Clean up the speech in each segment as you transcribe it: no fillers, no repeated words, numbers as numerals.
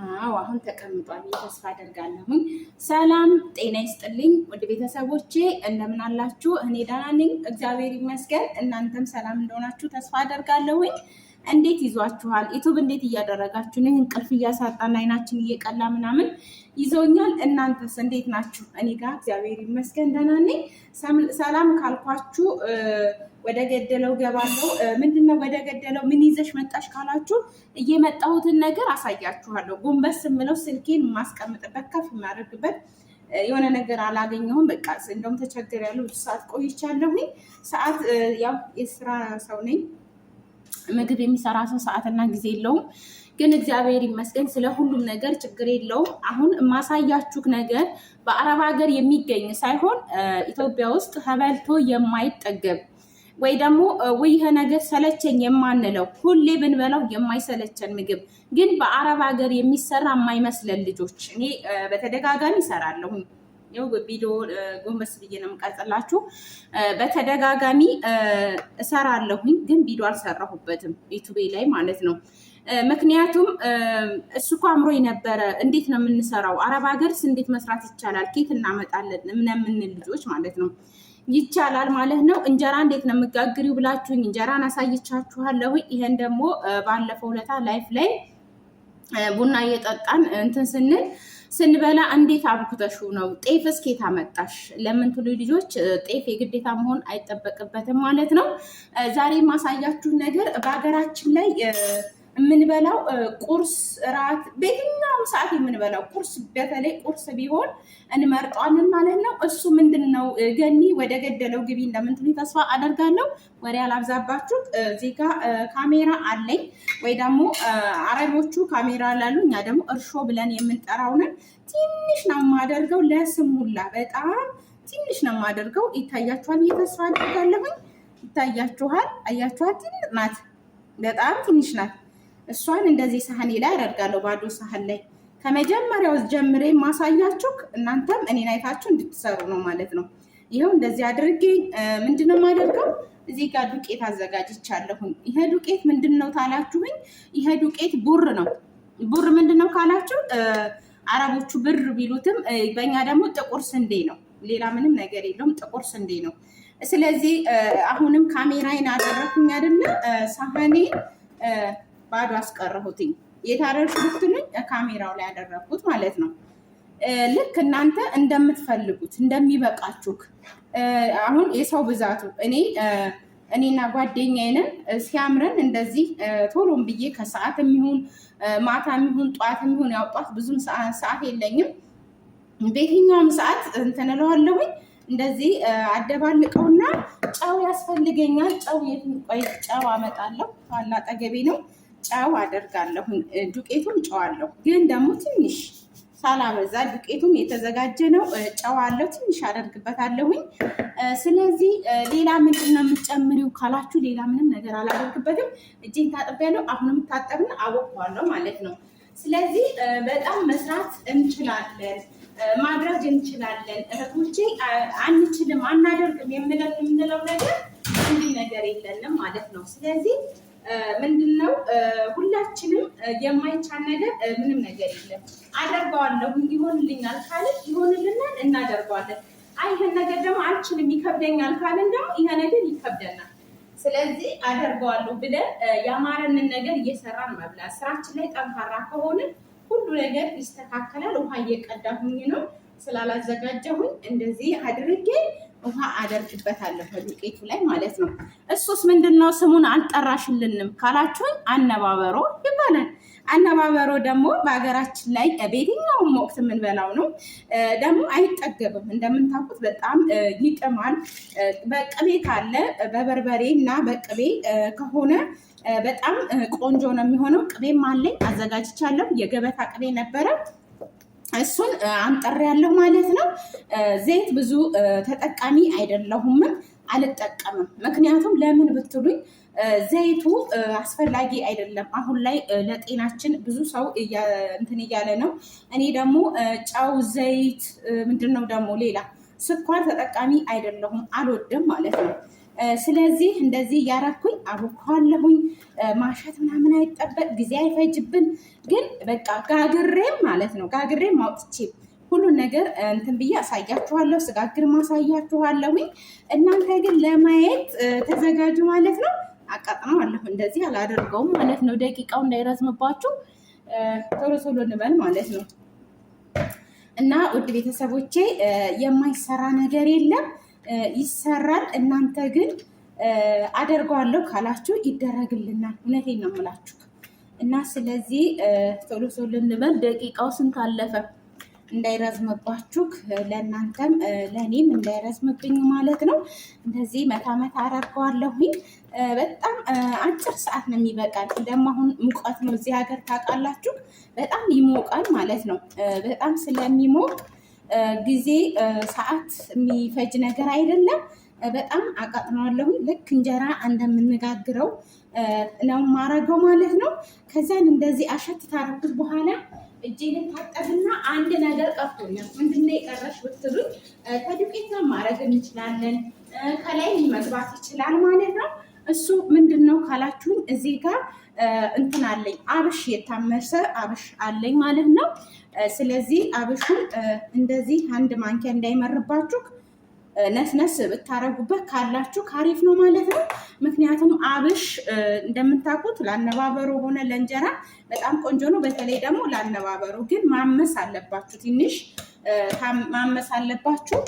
አዎ አሁን ተቀምጧል። ተስፋ አደርጋለሁ። ሰላም ጤና ይስጥልኝ ወደ ቤተሰቦቼ እንደምን አላችሁ? እኔ ደህና ነኝ እግዚአብሔር ይመስገን። እናንተም ሰላም እንደሆናችሁ ተስፋ አደርጋለሁ። እንዴት ይዟችኋል? ዩቲዩብ እንዴት እያደረጋችሁ ነው? እንቅልፍ እያሳጣን አይናችን እየቀላ ምናምን ይዞኛል። እናንተስ እንዴት ናችሁ? እኔ ጋር እግዚአብሔር ይመስገን ደህና ነኝ። ሰላም ካልኳችሁ ወደ ገደለው ገባለሁ። ምንድነው ወደ ገደለው ምን ይዘሽ መጣሽ ካላችሁ እየመጣሁትን ነገር አሳያችኋለሁ። ጎንበስ የምለው ስልኬን የማስቀምጥበት ከፍ የማደርግበት የሆነ ነገር አላገኘሁም። በቃ እንደውም ተቸግሬያለሁ። ብዙ ሰዓት ቆይቻለሁ። ሰዓት ያው የስራ ሰው ነኝ። ምግብ የሚሰራ ሰው ሰዓትና ጊዜ የለውም። ግን እግዚአብሔር ይመስገን ስለ ሁሉም ነገር ችግር የለውም። አሁን የማሳያችሁ ነገር በአረብ ሀገር የሚገኝ ሳይሆን ኢትዮጵያ ውስጥ ተበልቶ የማይጠገብ ወይ ደግሞ ይሄ ነገር ሰለቸኝ የማንለው ሁሌ ብንበላው የማይሰለቸን ምግብ ግን በአረብ ሀገር የሚሰራ የማይመስለን ልጆች እኔ በተደጋጋሚ እሰራለሁ። ያው ቪዲዮ ጎንበስ ብዬ ነው የምቀርጽላችሁ። በተደጋጋሚ እሰራለሁኝ ግን ቪዲዮ አልሰራሁበትም ዩቲዩብ ላይ ማለት ነው። ምክንያቱም እሱ እኮ አምሮኝ ነበረ። እንዴት ነው የምንሰራው? አረብ ሀገርስ እንዴት መስራት ይቻላል? ኬት እናመጣለን የምንል ልጆች ማለት ነው። ይቻላል ማለት ነው። እንጀራ እንዴት ነው የምጋግሪው ብላችሁኝ እንጀራን አሳይቻችኋለሁ። ይሄን ደግሞ ባለፈው ለታ ላይፍ ላይ ቡና እየጠጣን እንትን ስንበላ እንዴት አብኩተሹ ነው? ጤፍ እስኬት አመጣሽ ለምን ትሉ ልጆች፣ ጤፍ የግዴታ መሆን አይጠበቅበትም ማለት ነው። ዛሬ የማሳያችሁ ነገር በሀገራችን ላይ የምንበላው ቁርስ፣ ራት፣ በየትኛውም ሰዓት የምንበላው ቁርስ፣ በተለይ ቁርስ ቢሆን እንመርጠዋለን ማለት ነው። እሱ ምንድን ነው? ገኒ ወደ ገደለው ግቢ እንደምትሉ ተስፋ አደርጋለሁ። ወሬ አላብዛባችሁ። እዚህ ጋ ካሜራ አለኝ፣ ወይ ደግሞ አረቦቹ ካሜራ ላሉ፣ እኛ ደግሞ እርሾ ብለን የምንጠራውንን ትንሽ ነው የማደርገው። ለስም ሁላ በጣም ትንሽ ነው የማደርገው። ይታያችኋል ብዬ ተስፋ አደርጋለሁኝ። ይታያችኋል? አያችኋት? ትንሽ ናት፣ በጣም ትንሽ ናት። እሷን እንደዚህ ሳህኔ ላይ አደርጋለሁ፣ ባዶ ሳህን ላይ። ከመጀመሪያው ጀምሬ ማሳያችሁ እናንተም እኔን አይታችሁ እንድትሰሩ ነው ማለት ነው። ይኸው እንደዚህ አድርጌ ምንድነው የማደርገው? እዚህ ጋር ዱቄት አዘጋጅቻለሁኝ። ይሄ ዱቄት ምንድነው ታላችሁኝ? ይሄ ዱቄት ቡር ነው። ቡር ምንድነው ካላችሁ አረቦቹ ብር ቢሉትም በእኛ ደግሞ ጥቁር ስንዴ ነው። ሌላ ምንም ነገር የለውም፣ ጥቁር ስንዴ ነው። ስለዚህ አሁንም ካሜራዬን አደረኩኝ አይደለ? ሳህኔ ባዶ አስቀረሁትኝ። የታረሹ ብትሉኝ ካሜራው ላይ ያደረኩት ማለት ነው። ልክ እናንተ እንደምትፈልጉት እንደሚበቃችሁ። አሁን የሰው ብዛቱ እኔና ጓደኛዬንን ሲያምረን እንደዚህ ቶሎም ብዬ ከሰዓት የሚሆን ማታ የሚሆን ጠዋት የሚሆን ያውጧት ብዙም ሰዓት የለኝም። በየትኛውም ሰዓት እንትን እለዋለሁኝ። እንደዚህ አደባልቀውና ጨው ያስፈልገኛል። ጨው አመጣለሁ። ዋላ አጠገቤ ነው። ጨው አደርጋለሁ። ዱቄቱም ጨው አለው፣ ግን ደግሞ ትንሽ ሳላበዛ። ዱቄቱም የተዘጋጀ ነው። ጨው አለው፣ ትንሽ አደርግበታለሁኝ። ስለዚህ ሌላ ምንድን ነው የምትጨምሪው ካላችሁ ሌላ ምንም ነገር አላደርግበትም። እጄን ታጥቤያለሁ። አሁንም ታጠብና አቦኳለሁ ማለት ነው። ስለዚህ በጣም መስራት እንችላለን፣ ማድረግ እንችላለን። እህቶቼ አንችልም አናደርግም የምንለው ነገር እንዲህ ነገር የለንም ማለት ነው። ስለዚህ ምንድነው ሁላችንም የማይቻል ነገር ምንም ነገር የለም። አደርገዋለሁ ይሆንልኛል ካልን ይሆንልናል፣ እናደርገዋለን። ይሄን ነገር ደግሞ አልችልም ይከብደኛል ካልን ደግሞ ይሄ ነገር ይከብደናል። ስለዚህ አደርገዋለሁ ብለን ያማረንን ነገር እየሰራን መብላት። ስራችን ላይ ጠንካራ ከሆንን ሁሉ ነገር ይስተካከላል። ውሃ እየቀዳሁኝ ነው ስላላዘጋጀሁኝ እንደዚህ አድርጌ ውሃ አደርግበታለሁ በዱቄቱ ላይ ማለት ነው። እሱስ ምንድነው? ስሙን አልጠራሽልንም ካላችሁኝ አነባበሮ ይባላል። አነባበሮ ደግሞ በሀገራችን ላይ በየትኛውም ወቅት የምንበላው ነው። ደግሞ አይጠገብም። እንደምታውቁት በጣም ይጥማል። በቅቤ ካለ በበርበሬ እና በቅቤ ከሆነ በጣም ቆንጆ ነው የሚሆነው። ቅቤም አለኝ አዘጋጅቻለሁ። የገበታ ቅቤ ነበረ፣ እሱን አንጠሬያለሁ ማለት ነው። ዘይት ብዙ ተጠቃሚ አይደለሁም፣ አልጠቀምም። ምክንያቱም ለምን ብትሉኝ ዘይቱ አስፈላጊ አይደለም። አሁን ላይ ለጤናችን ብዙ ሰው እንትን እያለ ነው። እኔ ደግሞ ጨው፣ ዘይት ምንድነው ደግሞ ሌላ ስኳር ተጠቃሚ አይደለሁም፣ አልወድም ማለት ነው። ስለዚህ እንደዚህ እያረኩኝ አቦካዋለሁኝ። ማሸት ምናምን አይጠበቅ ጊዜ አይፈጅብን። ግን በቃ ጋግሬም ማለት ነው ጋግሬም አውጥቼ ሁሉን ነገር እንትን ብዬ አሳያችኋለሁ። ስጋግር ማሳያችኋለሁኝ። እናንተ ግን ለማየት ተዘጋጁ ማለት ነው። አቃጥነዋለሁ። እንደዚህ አላደርገውም ማለት ነው። ደቂቃው እንዳይረዝምባችሁ ቶሎ ቶሎ እንበል ማለት ነው። እና ውድ ቤተሰቦቼ የማይሰራ ነገር የለም፣ ይሰራል። እናንተ ግን አደርገዋለሁ ካላችሁ ይደረግልናል። እውነቴን ነው የምላችሁ። እና ስለዚህ ቶሎ ቶሎ እንበል። ደቂቃው ስንት አለፈ? እንዳይረዝምባችሁ ለእናንተም ለእኔም እንዳይረዝምብኝ ማለት ነው። እንደዚህ መታ መታ አደርገዋለሁኝ። በጣም አጭር ሰዓት ነው የሚበቃል። ደግሞ አሁን ሙቀት ነው እዚህ ሀገር ታውቃላችሁ፣ በጣም ይሞቃል ማለት ነው። በጣም ስለሚሞቅ ጊዜ ሰዓት የሚፈጅ ነገር አይደለም። በጣም አቃጥነዋለሁኝ። ልክ እንጀራ እንደምንጋግረው ነው ማረገው ማለት ነው። ከዛን እንደዚህ አሸት ታረኩት በኋላ እጄን ታጠብና አንድ ነገር ቀርቶኛል። ምንድነው የቀረሽ ብትሉኝ ከዱቄት ነው ማድረግ እንችላለን። ከላይ መግባት ይችላል ማለት ነው። እሱ ምንድነው ካላችሁኝ እዚህ ጋር እንትን አለኝ፣ አብሽ የታመሰ አብሽ አለኝ ማለት ነው። ስለዚህ አብሹን እንደዚህ አንድ ማንኪያ እንዳይመርባችሁ ነስነስ ብታረጉበት ካላችሁ ካሪፍ ነው ማለት ነው። ምክንያቱም አብሽ እንደምታውቁት ለአነባበሩ ሆነ ለእንጀራ በጣም ቆንጆ ነው። በተለይ ደግሞ ለአነባበሩ ግን ማመስ አለባችሁ፣ ትንሽ ማመስ አለባችሁ።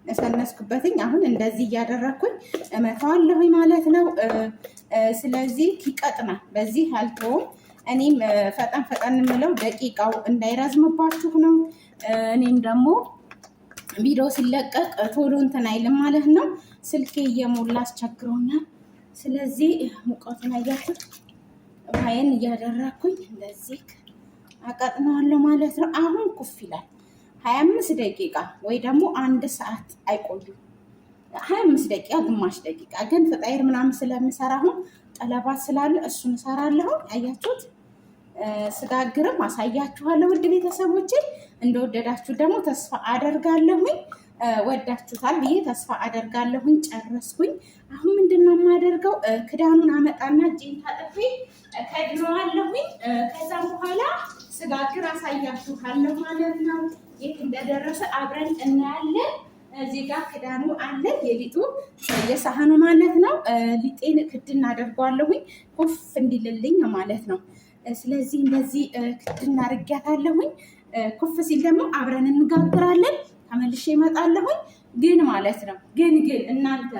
ነሰነስኩበትኝ። አሁን እንደዚህ እያደረግኩኝ እመታዋለሁኝ ማለት ነው። ስለዚህ ይቀጥናል። በዚህ አልተውም። እኔም ፈጠን ፈጠን የምለው ደቂቃው እንዳይረዝምባችሁ ነው። እኔም ደግሞ ቪዲዮ ሲለቀቅ ቶሎ እንትን አይልም ማለት ነው። ስልኬ እየሞላ አስቸግሮኛል። ስለዚህ ሙቀቱን አያችሁት፣ ውሃዬን እያደረኩኝ እንደዚህ አቀጥነዋለሁ ማለት ነው። አሁን ኩፍ ይላል። 25 ደቂቃ ወይ ደግሞ 1 ሰዓት አይቆዩም። 25 ደቂቃ ግማሽ ደቂቃ ግን ፍጣይር ምናምን ስለምሰራ አሁን ጠለባት ስላለ እሱን እሰራለሁ። አያችሁት፣ ስጋግርም አሳያችኋለሁ። ውድ ቤተሰቦቼ እንደወደዳችሁ ደግሞ ተስፋ አደርጋለሁኝ። ወዳችሁታል ብዬ ተስፋ አደርጋለሁኝ። ጨረስኩኝ። አሁን ምንድነው የማደርገው? ክዳኑን አመጣና እጄን ታጥቤ ከድነዋለሁኝ። ከዛም በኋላ ስጋግር አሳያችኋለሁ ማለት ነው። የት እንደደረሰ አብረን እናያለን። እዚህ ጋር ክዳኑ አለ፣ የሊጡ የሳህኑ ማለት ነው። ሊጤን ክድን አደርገዋለሁኝ ኩፍ እንዲልልኝ ማለት ነው። ስለዚህ እንደዚህ ክድን አድርጊያታለሁኝ። ኩፍ ሲል ደግሞ አብረን እንጋግራለን። ተመልሼ እመጣለሁኝ። ግን ማለት ነው ግን እናንተ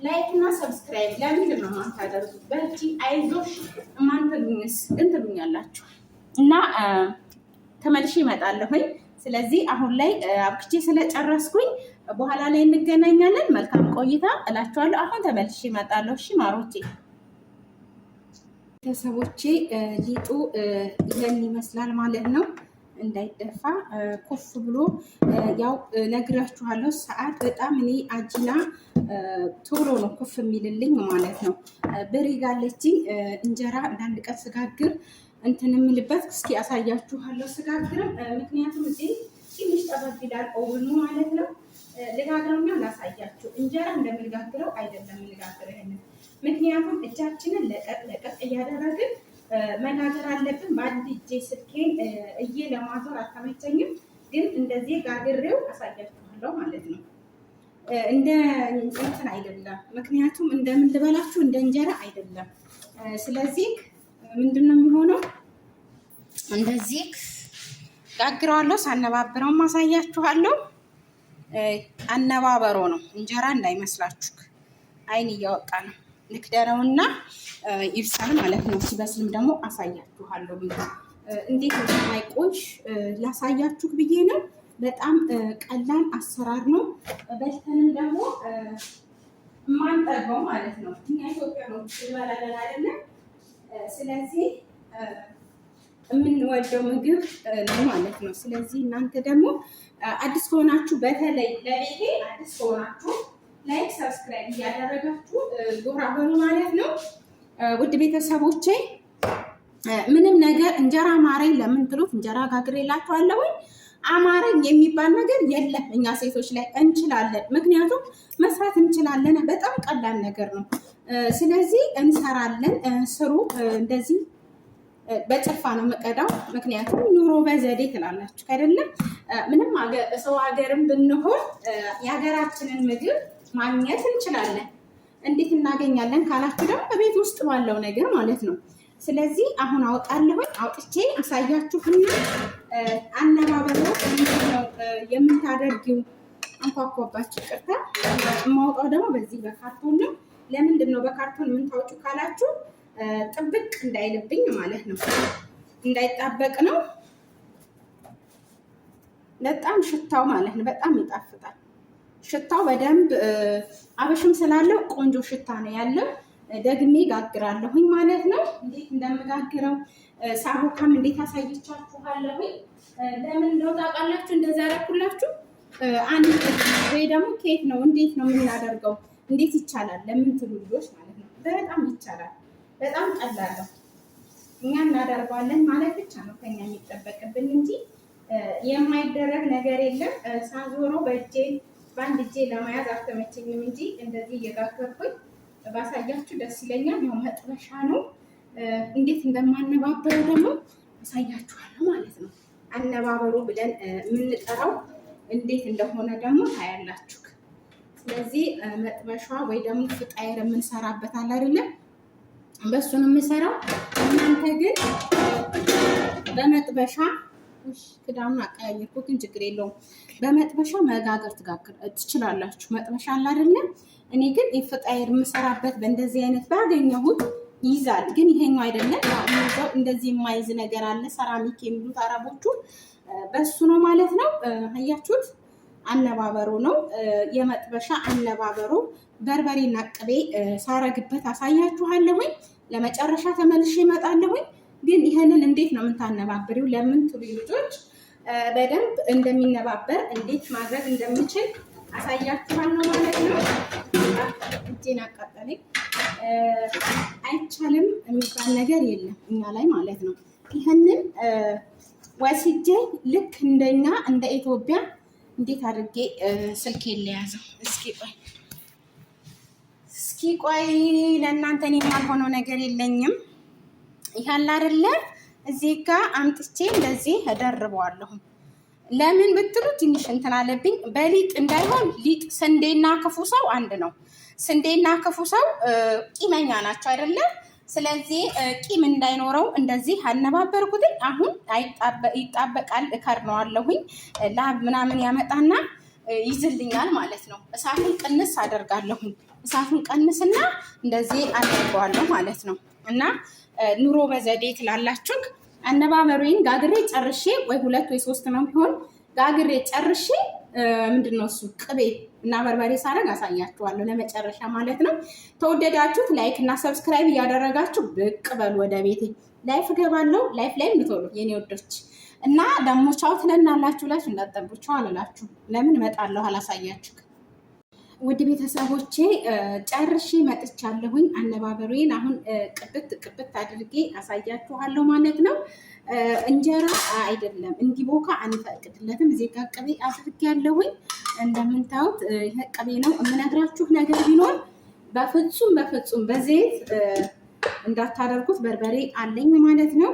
ላይክ እና ሰብስክራይብ ለምንድን ነው የማታደርጉት? በርቺ አይዞሽ ማንተሉኝስ ግን ትሉኛላችሁ እና ተመልሼ እመጣለሁኝ። ስለዚህ አሁን ላይ አብክቼ ስለጨረስኩኝ በኋላ ላይ እንገናኛለን። መልካም ቆይታ እላችኋለሁ። አሁን ተመልሼ እመጣለሁ። እሺ ማሮቼ ቤተሰቦቼ፣ ሊጡ ይሄን ይመስላል ማለት ነው። እንዳይደፋ ኮፍ ብሎ ያው ነግራችኋለሁ። ሰዓት በጣም እኔ አጂና ቶሎ ነው ኮፍ የሚልልኝ ማለት ነው። በሪጋለችኝ እንጀራ አንዳንድ ቀን ስጋግር እንትን የምልበት እስኪ አሳያችኋለሁ። ስጋግርም ምክንያቱም እዚህ ትንሽ ጠበብ ይላል ኦቭኑ ማለት ነው። ልጋግረውና ላሳያችሁ። እንጀራ እንደምንጋግረው አይደለም የምንጋግረው ይሄንን። ምክንያቱም እጃችንን ለቀቅ እያደረግን መጋገር አለብን። በአንድ እጄ ስልኬን ለማዞር አልተመቸኝም፣ ግን እንደዚህ ጋግሬው አሳያችኋለሁ ማለት ነው። እንደ እንትን አይደለም፣ ምክንያቱም እንደምንበላችሁ እንደ እንጀራ አይደለም። ስለዚህ ምንድነው የሚሆነው? እንደዚህ ጋግረዋለሁ። ሳነባብረው ማሳያችኋለሁ። አነባበሮ ነው እንጀራ እንዳይመስላችሁ። አይን እያወጣ ነው። ልክደረውና ይብሳል ማለት ነው። ሲበስልም ደግሞ አሳያችኋለሁ። እንዴት እንደማይቆይ ላሳያችሁ ብዬ ነው። በጣም ቀላል አሰራር ነው። በልተንም ደግሞ ማንጠገው ማለት ነው። እኛ ኢትዮጵያኖች እንበላለን አይደለም። ስለዚህ የምንወደው ምግብ ነው ማለት ነው። ስለዚህ እናንተ ደግሞ አዲስ ከሆናችሁ በተለይ ለቤቴ አዲስ ከሆናችሁ ላይክ ሰብስክራይብ እያደረጋችሁ ጎራ በሉ ማለት ነው። ውድ ቤተሰቦቼ ምንም ነገር እንጀራ ማረኝ ለምን ትሉት እንጀራ ጋግሬላችኋለሁ። አማረኝ የሚባል ነገር የለም። እኛ ሴቶች ላይ እንችላለን፣ ምክንያቱም መስራት እንችላለን። በጣም ቀላል ነገር ነው። ስለዚህ እንሰራለን። ስሩ። እንደዚህ በጭልፋ ነው የምቀዳው፣ ምክንያቱም ኑሮ በዘዴ ትላላችሁ አይደለም። ምንም ሰው ሀገርም ብንሆን የሀገራችንን ምግብ ማግኘት እንችላለን። እንዴት እናገኛለን ካላችሁ ደግሞ በቤት ውስጥ ባለው ነገር ማለት ነው። ስለዚህ አሁን አውጣለሁኝ። አውጥቼ አሳያችሁና አነባበሩ ምንድነው የምታደርጊው? አንኳኳባችሁ፣ ይቅርታ። የማውጣው ደግሞ በዚህ በካርቶን ነው። ለምንድን ነው በካርቶን የምታወጩ ካላችሁ ጥብቅ እንዳይልብኝ ማለት ነው፣ እንዳይጣበቅ ነው። በጣም ሽታው ማለት ነው በጣም ይጣፍጣል። ሽታው በደንብ አበሽም ስላለው ቆንጆ ሽታ ነው ያለው። ደግሜ ጋግራለሁኝ ማለት ነው። እንዴት እንደምጋግረው ሳቦካም እንዴት አሳይቻችኋለሁኝ። ለምን እንደው ታውቃላችሁ እንደዛ ያደረኩላችሁ? አንድ ወይ ደግሞ ኬክ ነው። እንዴት ነው የምናደርገው? እንዴት ይቻላል ለምን ትሉ ልጆች ማለት ነው። በጣም ይቻላል። በጣም ቀላል ነው። እኛ እናደርገዋለን ማለት ብቻ ነው ከኛ የሚጠበቅብን እንጂ የማይደረግ ነገር የለም። ሳዞረው በአንድ እጄ ለመያዝ አልተመቸኝም እንጂ እንደዚህ እየጋገርኩኝ ባሳያችሁ ደስ ይለኛል። ያው መጥበሻ ነው። እንዴት እንደማነባበሩ ደግሞ አሳያችኋለሁ ማለት ነው። አነባበሩ ብለን የምንጠራው እንዴት እንደሆነ ደግሞ ታያላችሁ። ስለዚህ መጥበሻ ወይ ደግሞ ፍጣይር የምንሰራበት አለ አይደለም፣ በሱን የምሰራው። እናንተ ግን በመጥበሻ ክዳኑን አቀያየርኩት ግን ችግር የለውም። በመጥበሻ መጋገር ትችላላችሁ። መጥበሻ አለ አይደለም። እኔ ግን የፍጣይር የምሰራበት በእንደዚህ አይነት ባገኘሁት ይይዛል። ግን ይሄኛው አይደለም። ይዘው እንደዚህ የማይዝ ነገር አለ፣ ሰራሚክ የሚሉት አረቦቹ። በሱ ነው ማለት ነው። አያችሁት? አነባበሩ ነው የመጥበሻ አነባበሩ። በርበሬና ቅቤ ሳረግበት አሳያችኋለሁኝ። ለመጨረሻ ተመልሼ እመጣለሁኝ። ግን ይሄንን እንዴት ነው የምታነባብሪው ለምን ትሉ ልጆች፣ በደንብ እንደሚነባበር እንዴት ማድረግ እንደምችል አሳያችኋለሁ ማለት ነው። እጄን አቃጠለኝ። አይቻልም የሚባል ነገር የለም እኛ ላይ ማለት ነው። ይህንን ወስጄ ልክ እንደኛ እንደ ኢትዮጵያ እንዴት አድርጌ ስልክ የለያዘው? እስኪ ቆይ ለእናንተ እኔ የማልሆነው ነገር የለኝም። ይሄን አይደለ እዚህ ጋር አምጥቼ እንደዚህ እደርበዋለሁ። ለምን ብትሉ ትንሽ እንትን አለብኝ። በሊጥ እንዳይሆን ሊጥ ስንዴና ክፉ ሰው አንድ ነው። ስንዴና ክፉ ሰው ቂመኛ ናቸው አይደለም። ስለዚህ ቂም እንዳይኖረው እንደዚህ አነባበርኩት። አሁን ይጣበቃል። እከርነዋለሁኝ። ላብ ምናምን ያመጣና ይዝልኛል ማለት ነው። እሳቱን ቅንስ አደርጋለሁኝ። እሳቱን ቀንስና እንደዚህ አደርገዋለሁ ማለት ነው። እና ኑሮ በዘዴ ትላላችሁ። አነባበሩን ጋግሬ ጨርሼ ወይ 2 ወይ 3 ነው ቢሆን ጋግሬ ጨርሼ ምንድነው እሱ ቅቤ እና በርበሬ ሳረግ አሳያችኋለሁ ለመጨረሻ ማለት ነው። ተወደዳችሁት ላይክ እና ሰብስክራይብ እያደረጋችሁ ብቅ በሉ ወደ ቤቴ። ላይፍ ገባለሁ። ላይፍ ላይ ምትወሉ የኔ ወዶች እና ደግሞ ቻው ትለናላችሁ ብላችሁ እንዳትጠብቁ። ቻው አላላችሁ። ለምን እመጣለሁ አላሳያችሁ። ውድ ቤተሰቦቼ ጨርሼ መጥቻለሁኝ። አነባበሩን አሁን ቅብት አድርጌ አሳያችኋለሁ ማለት ነው። እንጀራ አይደለም እንዲቦካ አንፈቅድለትም። እዚህ ጋር ቅቤ አድርጌያለሁኝ። እንደምታዩት ይሄ ቅቤ ነው። የምነግራችሁ ነገር ቢኖር በፍጹም በዘይት እንዳታደርጉት። በርበሬ አለኝ ማለት ነው።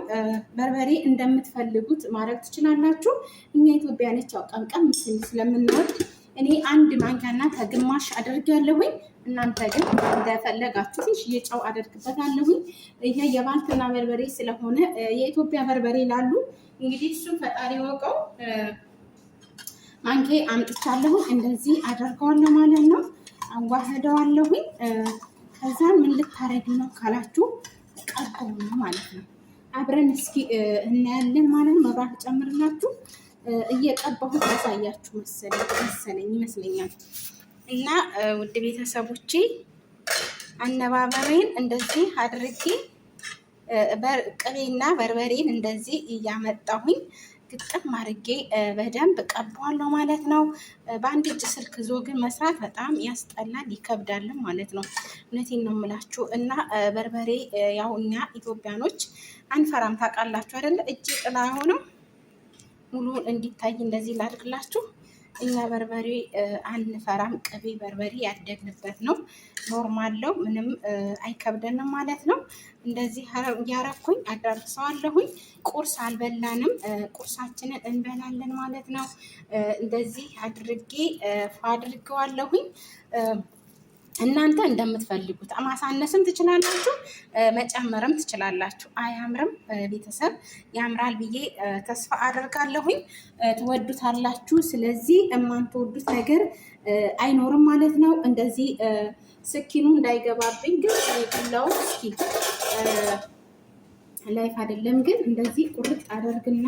በርበሬ እንደምትፈልጉት ማድረግ ትችላላችሁ። እኛ ኢትዮጵያኖች ያው ቀምቀም ስለምንወድ እኔ 1 ማንኪያና ከግማሽ አደርጋለሁኝ። እናንተ ግን እንደፈለጋችሁ ትንሽ የጨው አደርግበታለሁኝ። ይሄ የባልትና በርበሬ ስለሆነ የኢትዮጵያ በርበሬ ላሉ እንግዲህ እሱን ፈጣሪ ወቀው ማንኪ አምጥቻለሁ። እንደዚህ አደርገዋለሁ ማለት ነው። አዋህደዋለሁኝ። ከዛ ምን ልታረጊ ነው ካላችሁ ቀባው ነው ማለት ነው። አብረን እስኪ እናያለን ማለት ነው። መብራት ጨምርላችሁ እየቀባሁት ያሳያችሁ መሰለኝ ይመስለኛል። እና ውድ ቤተሰቦቼ አነባበሬን እንደዚህ አድርጌ ቅቤና በርበሬን እንደዚህ እያመጣሁኝ ግጥም አድርጌ በደንብ ቀባዋለሁ ማለት ነው። በአንድ እጅ ስልክ ይዞ ግን መስራት በጣም ያስጠላል ይከብዳልም ማለት ነው። እውነቴን ነው የምላችሁ። እና በርበሬ ያው እኛ ኢትዮጵያኖች አንፈራም ታውቃላችሁ አይደለ? እጅ ጥላ ሆነው ሙሉን እንዲታይ እንደዚህ ላድርግላችሁ። እኛ በርበሬ አንፈራም። ቅቤ በርበሬ ያደግንበት ነው። ኖርማል ነው፣ ምንም አይከብደንም ማለት ነው። እንደዚህ እያረኩኝ አዳርሰዋለሁኝ። ቁርስ አልበላንም፣ ቁርሳችንን እንበላለን ማለት ነው። እንደዚህ አድርጌ አድርገዋለሁኝ። እናንተ እንደምትፈልጉት ማሳነስም ትችላላችሁ፣ መጨመርም ትችላላችሁ። አያምርም? ቤተሰብ ያምራል ብዬ ተስፋ አደርጋለሁኝ። ትወዱታላችሁ። ስለዚህ የማትወዱት ነገር አይኖርም ማለት ነው። እንደዚህ ስኪኑ እንዳይገባብኝ ግን ቢላው እስኪ ላይፍ አይደለም ግን እንደዚህ ቁርጥ አደርግና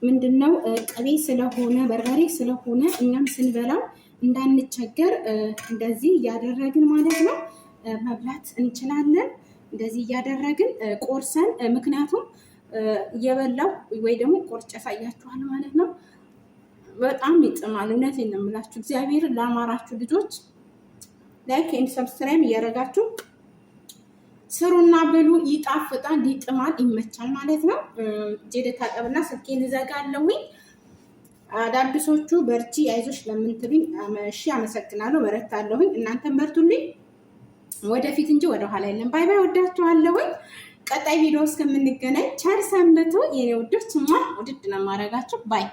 ምንድነው ቅቤ ስለሆነ በርበሬ ስለሆነ እኛም ስንበላው እንዳንቸገር እንደዚህ እያደረግን ማለት ነው መብላት እንችላለን። እንደዚህ እያደረግን ቆርሰን፣ ምክንያቱም እየበላው ወይ ደግሞ ቆርጬ ያሳያችኋል ማለት ነው። በጣም ይጥማል። እውነቴን ነው የምላችሁ። እግዚአብሔር ላማራችሁ ልጆች ላይክ ኤንድ ሰብስክራይብ እያደረጋችሁ ስሩና ብሉ። ይጣፍጣል፣ ይጥማል፣ ይመቻል ማለት ነው። ጄደ ታጠብና ስልኬን እዘጋለሁኝ። አዳዲሶቹ በርቺ አይዞሽ ለምንትሉኝ እሺ አመሰግናለሁ። በረታለሁኝ። እናንተም በርቱልኝ ወደፊት እንጂ ወደኋላ የለም። ባይ ባይ። ወዳችኋለሁኝ። ቀጣይ ቪዲዮ እስከምንገናኝ ቸር ሰንብቱ የኔ ውዶች። ውድድ ነው የማደርጋችሁ። ባይ